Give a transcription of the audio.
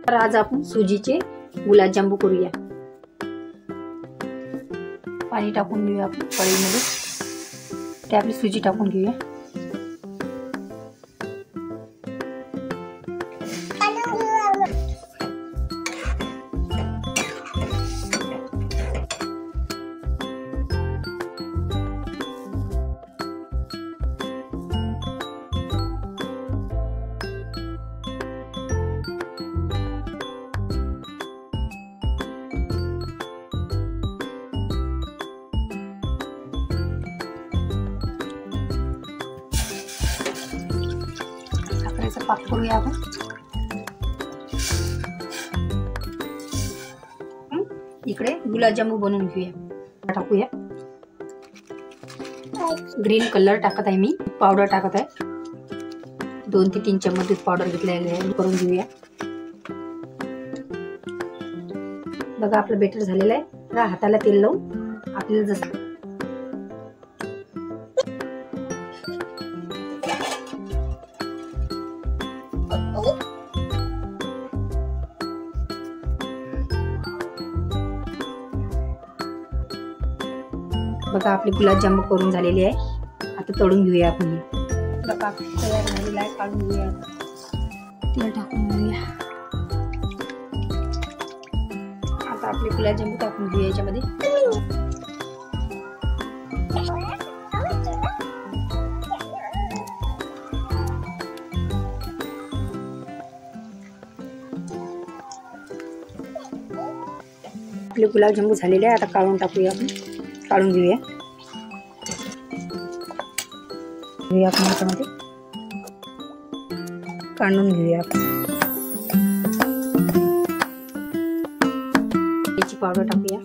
तर आज आपण सुजीचे गुलाबजामुन करूया। पाणी टाकून घेऊया आपण कढईमध्ये, ते आपली सुजी टाकून घेऊया। साखरेचा पाक करूया आपण। इकडे गुलाबजामुन बनवून घेऊया। टाकूया ग्रीन कलर टाकत आहे, मी पावडर टाकत आहे। 2 ते 3 चम्मच दूध पावडर घेतलेले आहे, करून घेऊया। बघा आपलं बेटर झालेलं आहे। तर हाताला तेल लावून आपल्याला जसं बघा आपले गुलाबजामुन करून झालेले आहे। आता तळून घेऊया आपण। हे बघा तयार झालेला आहे, काढून घेऊया। तेल टाकून घेऊया। आता आपले गुलाबजामुन टाकून घेऊया याच्यामध्ये। आपले गुलाबजामुन झालेले आहे, आता काढून टाकूया आपण। काढून घेऊया आपण याच्यामध्ये, काढून घेऊया आपण। याची पावडर टाकूया।